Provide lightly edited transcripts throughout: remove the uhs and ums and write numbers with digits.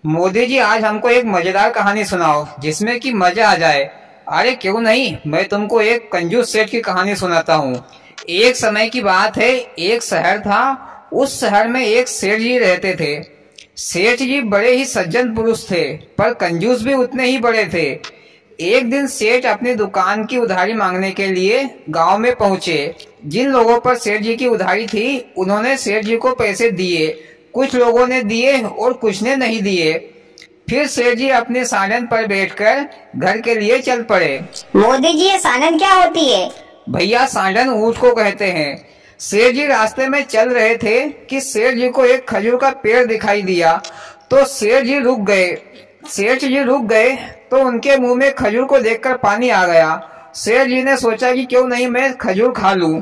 मोदी जी, आज हमको एक मजेदार कहानी सुनाओ जिसमें कि मजा आ जाए। अरे क्यों नहीं, मैं तुमको एक कंजूस सेठ की कहानी सुनाता हूँ। एक समय की बात है, एक शहर था। उस शहर में एक सेठ जी रहते थे। सेठ जी बड़े ही सज्जन पुरुष थे, पर कंजूस भी उतने ही बड़े थे। एक दिन सेठ अपनी दुकान की उधारी मांगने के लिए गांव में पहुंचे। जिन लोगों पर सेठ जी की उधारी थी, उन्होंने सेठ जी को पैसे दिए। कुछ लोगों ने दिए और कुछ ने नहीं दिए। फिर सेठ जी अपने साधन पर बैठकर घर के लिए चल पड़े। मोदी जी, ये साधन क्या होती है? भैया, साधन ऊंट को कहते हैं। सेठ जी रास्ते में चल रहे थे कि सेठ जी को एक खजूर का पेड़ दिखाई दिया, तो सेठ जी रुक गए तो उनके मुंह में खजूर को देखकर पानी आ गया। सेठ जी ने सोचा कि क्यों नहीं मैं खजूर खा लूं।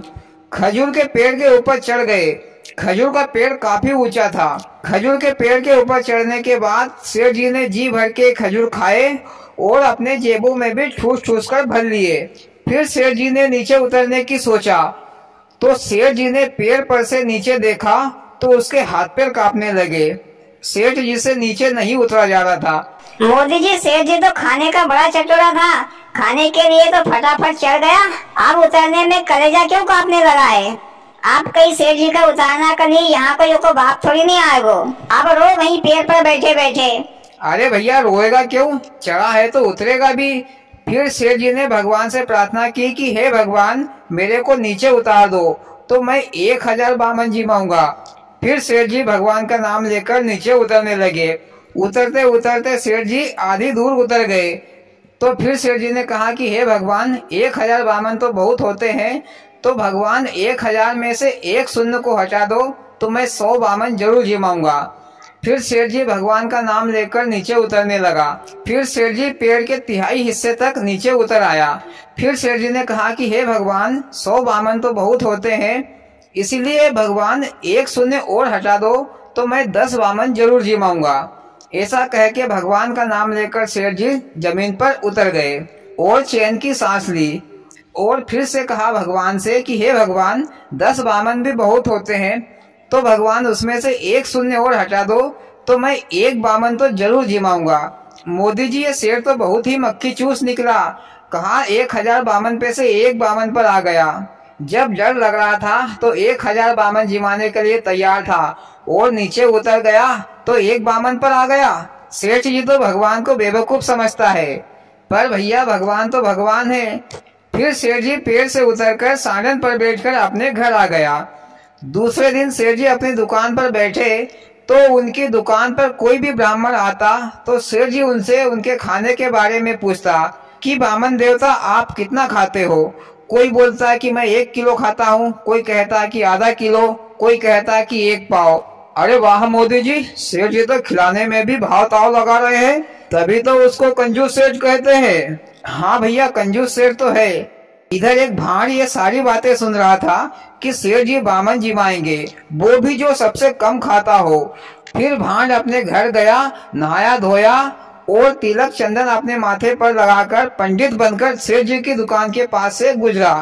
खजूर के पेड़ के ऊपर चढ़ गए। खजूर का पेड़ काफी ऊंचा था। खजूर के पेड़ के ऊपर चढ़ने के बाद सेठ जी ने जी भर के खजूर खाए और अपने जेबों में भी ठूस ठूस कर भर लिए। फिर सेठ जी ने नीचे उतरने की सोचा, तो सेठ जी ने पेड़ पर से नीचे देखा तो उसके हाथ पैर कांपने लगे। सेठ जी से नीचे नहीं उतरा जा रहा था। मोदी जी, सेठ जी तो खाने का बड़ा चटोरा था। खाने के लिए तो फटाफट चढ़ गया, अब उतरने में कलेजा क्यों कांपने लगा है? आप कहीं सेठ जी का उतारना कर लिए, यहाँ कोई को बाप थोड़ी नहीं आएगो। अब रो वहीं पेड़ पर बैठे बैठे। अरे भैया, रोएगा क्यों, चढ़ा है तो उतरेगा भी। फिर सेठ जी ने भगवान से प्रार्थना की कि हे भगवान, मेरे को नीचे उतार दो तो मैं 1000 बामन जिमाऊंगा। फिर सेठ जी भगवान का नाम लेकर नीचे उतरने लगे। उतरते उतरते सेठ जी आधी दूर उतर गए। तो फिर सेठ जी ने कहा कि हे भगवान, 1000 बामन तो बहुत होते हैं, तो भगवान 1000 में से एक शून्य को हटा दो तो मैं 100 बामन जरूर जिमाऊंगा। फिर सेठ जी भगवान का नाम लेकर नीचे उतरने लगा। फिर सेठ जी पेड़ के तिहाई हिस्से तक नीचे उतर आया। फिर सेठ जी ने कहा कि हे भगवान, 100 बामन तो बहुत होते हैं, इसीलिए भगवान एक शून्य और हटा दो तो मैं 10 बामन जरूर जिमाऊंगा। ऐसा कह के भगवान का नाम लेकर सेठ जी जमीन पर उतर गए और चैन की सांस ली और फिर से कहा भगवान से कि हे भगवान, 10 बामन भी बहुत होते हैं, तो भगवान उसमें से एक शून्य और हटा दो तो मैं 1 बामन तो जरूर जिमाऊंगा। मोदी जी, ये शेर तो बहुत ही मक्खी चूस निकला। कहा 1000 बामन पे से 1 बामन पर आ गया। जब डर लग रहा था तो 1000 बामन जिमाने के लिए तैयार था और नीचे उतर गया तो 1 बामन पर आ गया। सेठ जी तो भगवान को बेवकूफ समझता है, पर भैया भगवान तो भगवान है। फिर सेठ जी पेड़ से उतरकर साधन पर बैठकर अपने घर आ गया। दूसरे दिन सेठ जी अपनी दुकान पर बैठे तो उनकी दुकान पर कोई भी ब्राह्मण आता तो सेठ जी उनसे उनके खाने के बारे में पूछता कि बामन देवता, आप कितना खाते हो? कोई बोलता कि मैं 1 किलो खाता हूँ, कोई कहता कि आधा किलो, कोई कहता कि 1 पाव। अरे वाह मोदी जी, सेठ जी तो खिलाने में भी भाव ताव लगा रहे हैं, तभी तो उसको कंजूस सेठ कहते हैं। हाँ भैया, कंजूस सेठ तो है। इधर एक भाड़ ये सारी बातें सुन रहा था कि सेठ जी बामन जिमाएंगे, वो भी जो सबसे कम खाता हो। फिर भाड़ अपने घर गया, नहाया धोया और तिलक चंदन अपने माथे पर लगाकर पंडित बनकर सेठ जी की दुकान के पास से गुजरा।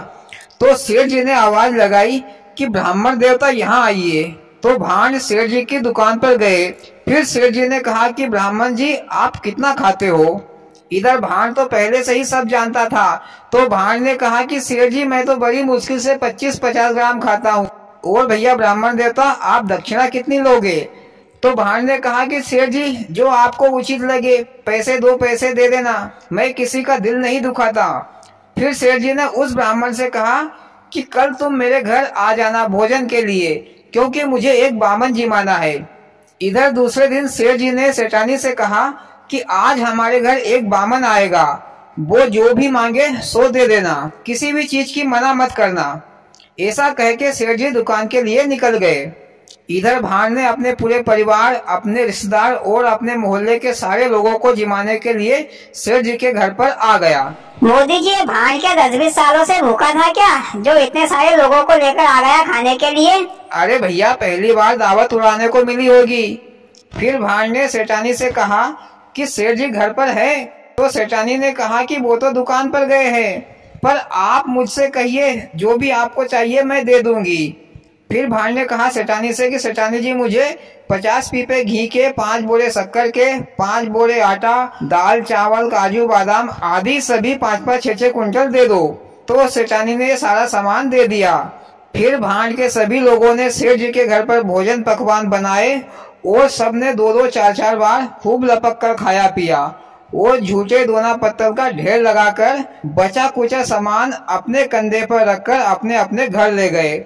तो सेठ जी ने आवाज लगाई कि ब्राह्मण देवता यहाँ आइए। तो भाड़ सेठ जी की दुकान पर गए। फिर सेठ जी ने कहा कि ब्राह्मण जी, आप कितना खाते हो? इधर भाड़ तो पहले से ही सब जानता था, तो भाड़ ने कहा कि सेठ जी, मैं तो बड़ी मुश्किल से 25-50 ग्राम खाता हूँ। और भैया ब्राह्मण देवता, आप दक्षिणा कितनी लोगे? तो भाड़ ने कहा कि सेठ जी, जो आपको उचित लगे, पैसे 2 पैसे दे देना, मैं किसी का दिल नहीं दुखाता। फिर सेठ जी ने उस ब्राह्मण से कहा कि कल तुम मेरे घर आ जाना भोजन के लिए, क्योंकि मुझे 1 बामन जिमाना है। इधर दूसरे दिन सेठ जी ने सेठानी से कहा कि आज हमारे घर 1 बामन आएगा, वो जो भी मांगे 100 दे देना, किसी भी चीज की मना मत करना। ऐसा कह के सेठ जी दुकान के लिए निकल गए। इधर भाड़ ने अपने पूरे परिवार, अपने रिश्तेदार और अपने मोहल्ले के सारे लोगों को जिमाने के लिए सेठ जी के घर पर आ गया। मोदी जी, भाड़ क्या 10-20 सालों से भूखा था क्या, जो इतने सारे लोगों को लेकर आ गया खाने के लिए? अरे भैया, पहली बार दावत उड़ाने को मिली होगी। फिर भाड़ ने सेठानी से कहा कि सेठ जी घर पर है? तो सेठानी ने कहा कि वो तो दुकान पर गए हैं, पर आप मुझसे कहिए, जो भी आपको चाहिए मैं दे दूंगी। फिर भांड ने कहा सेठानी से कि सेठानी जी मुझे 50 पीपे घी के, 5 बोरे शक्कर के, 5 बोरे आटा, दाल चावल काजू बादाम आदि सभी 5-5 6-6 कुंटल दे दो। तो सेठानी ने सारा सामान दे दिया। फिर भांड के सभी लोगों ने सेठ जी के घर पर भोजन पकवान बनाए और सबने 2-2 4-4 बार खूब लपक कर खाया पिया और झूठे दोना पत्थर का ढेर लगाकर बचा कुचा सामान अपने कंधे पर रखकर अपने अपने घर ले गए।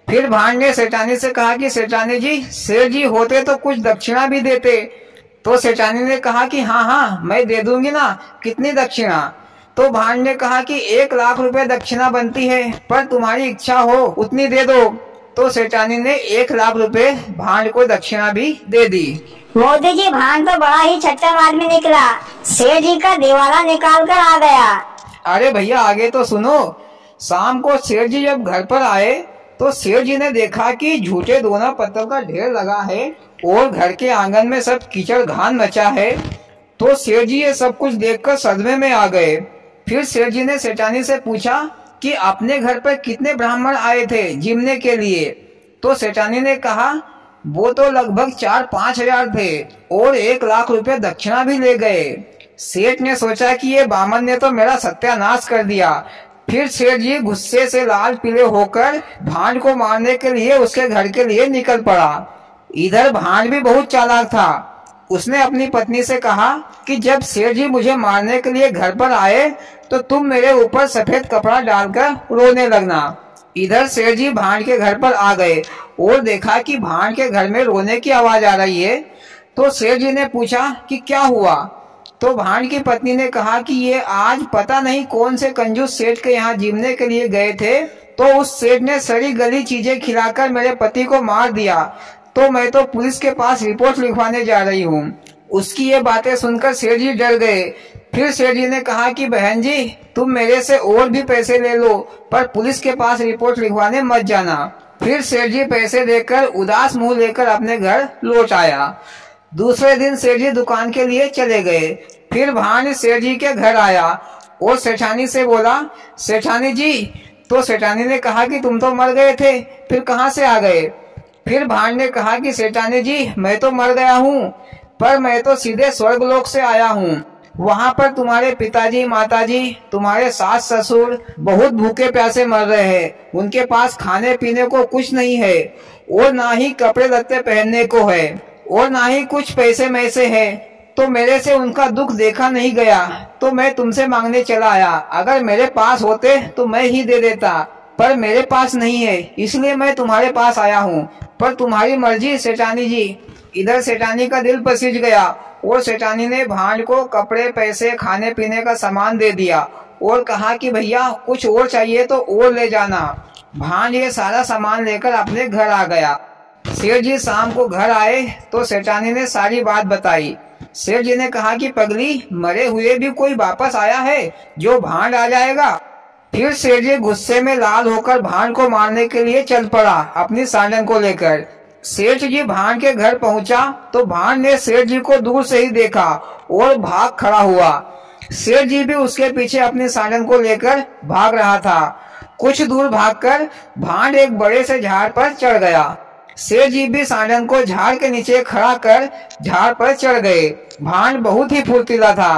फिर भांड ने सेठानी से कहा कि सेठानी जी सेठ जी होते तो कुछ दक्षिणा भी देते। तो सेठानी ने कहा कि हाँ हाँ मैं दे दूंगी ना, कितनी दक्षिणा? तो भांड ने कहा कि 1 लाख रुपए दक्षिणा बनती है, पर तुम्हारी इच्छा हो उतनी दे दो। तो सेठानी ने 1 लाख रुपए भांड को दक्षिणा भी दे दी। मोदी जी भांड तो बड़ा ही छट्टा आदमी निकला, सेठ जी का दिवाला निकाल कर आ गया। अरे भैया आगे तो सुनो। शाम को सेठ जी जब घर पर आए तो सेठ जी ने देखा कि झूठे दोना पत्थर का ढेर लगा है और घर के आंगन में सब कीचड़ घान मचा है। तो सेठ जी ये सब कुछ देखकर सदमे में आ गए। फिर सेठ जी ने सेठानी से पूछा कि अपने घर पर कितने ब्राह्मण आए थे जिमने के लिए? तो सेठानी ने कहा वो तो लगभग 4-5 हजार थे और 1 लाख रुपए दक्षिणा भी ले गए। सेठ ने सोचा कि ये बामन ने तो मेरा सत्यानाश कर दिया। फिर सेठ जी गुस्से से लाल पीले होकर भांड को मारने के लिए उसके घर के लिए निकल पड़ा। इधर भांड भी बहुत चालाक था। उसने अपनी पत्नी से कहा कि जब सेठ जी मुझे मारने के लिए घर पर आए तो तुम मेरे ऊपर सफेद कपड़ा डालकर रोने लगना। इधर सेठ जी भांड के घर पर आ गए और देखा कि भांड के घर में रोने की आवाज आ रही है। तो सेठ जी ने पूछा कि क्या हुआ? तो भांड की पत्नी ने कहा कि ये आज पता नहीं कौन से कंजूस सेठ के यहाँ जीमने के लिए गए थे, तो उस सेठ ने सड़ी गली चीजें खिलाकर मेरे पति को मार दिया, तो मैं तो पुलिस के पास रिपोर्ट लिखवाने जा रही हूँ। उसकी ये बातें सुनकर सेठ जी डर गए। फिर सेठ जी ने कहा कि बहन जी तुम मेरे से और भी पैसे ले लो, पर पुलिस के पास रिपोर्ट लिखवाने मत जाना। फिर सेठ जी पैसे देकर उदास मुंह लेकर अपने घर लौट आया। दूसरे दिन सेठ जी दुकान के लिए चले गए। फिर भांड सेठ जी के घर आया और सेठानी से बोला सेठानी जी। तो सेठानी ने कहा कि तुम तो मर गए थे, फिर कहाँ से आ गए? फिर भांड ने कहा कि सेठानी जी मैं तो मर गया हूँ, पर मैं तो सीधे स्वर्गलोक से आया हूँ। वहाँ पर तुम्हारे पिताजी माताजी तुम्हारे सास ससुर बहुत भूखे प्यासे मर रहे हैं। उनके पास खाने पीने को कुछ नहीं है और ना ही कपड़े लत्ते पहनने को है और ना ही कुछ पैसे में से है। तो मेरे से उनका दुख देखा नहीं गया, तो मैं तुमसे मांगने चला आया। अगर मेरे पास होते तो मैं ही दे देता, पर मेरे पास नहीं है, इसलिए मैं तुम्हारे पास आया हूँ। पर तुम्हारी मर्जी सेठानी जी। इधर सेठानी का दिल पसीज गया और सेठानी ने भांड को कपड़े पैसे खाने पीने का सामान दे दिया और कहा कि भैया कुछ और चाहिए तो और ले जाना। भांड ये सारा सामान लेकर अपने घर आ गया। सेठ जी शाम को घर आए तो सेठानी ने सारी बात बताई। सेठ जी ने कहा कि पगली मरे हुए भी कोई वापस आया है जो भांड आ जाएगा? फिर सेठ जी गुस्से में लाल होकर भांड को मारने के लिए चल पड़ा अपनी सांडन को लेकर। सेठ जी भांड के घर पहुंचा तो भांड ने सेठ जी को दूर से ही देखा और भाग खड़ा हुआ। सेठ जी भी उसके पीछे अपनी सांडन को लेकर भाग रहा था। कुछ दूर भागकर भांड एक बड़े से झाड़ पर चढ़ गया। सेठ जी भी सांडन को झाड़ के नीचे खड़ा कर झाड़ पर चढ़ गए। भांड बहुत ही फुर्तीला था,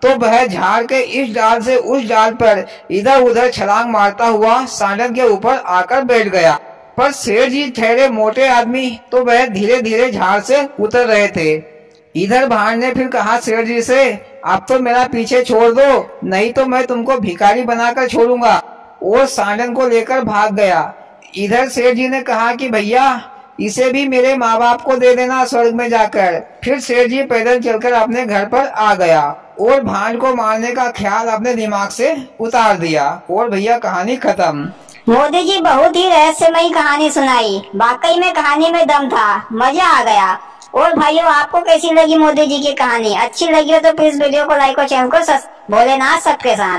तो वह झाड़ के इस डाल से उस डाल पर इधर उधर छलांग मारता हुआ सांडन के ऊपर आकर बैठ गया। पर सेठ जी ठहरे मोटे आदमी, तो वह धीरे धीरे झाड़ से उतर रहे थे। इधर भांड ने फिर कहा सेठ जी से, अब तो मेरा पीछे छोड़ दो, नहीं तो मैं तुमको भिखारी बनाकर छोड़ूंगा, और सांडन को लेकर भाग गया। इधर सेठ जी ने कहा कि भैया इसे भी मेरे माँ बाप को दे देना स्वर्ग में जाकर। फिर सेठ जी पैदल चलकर अपने घर पर आ गया और भांड को मारने का ख्याल अपने दिमाग से उतार दिया। और भैया कहानी खत्म। मोदी जी बहुत ही रहस्यमयी कहानी सुनाई। वाकई में कहानी में दम था, मजा आ गया। और भाइयों आपको कैसी लगी मोदी जी की कहानी? अच्छी लगी हो तो प्लीज वीडियो को लाइक और चैनल को भोलेनाथ सबके साथ।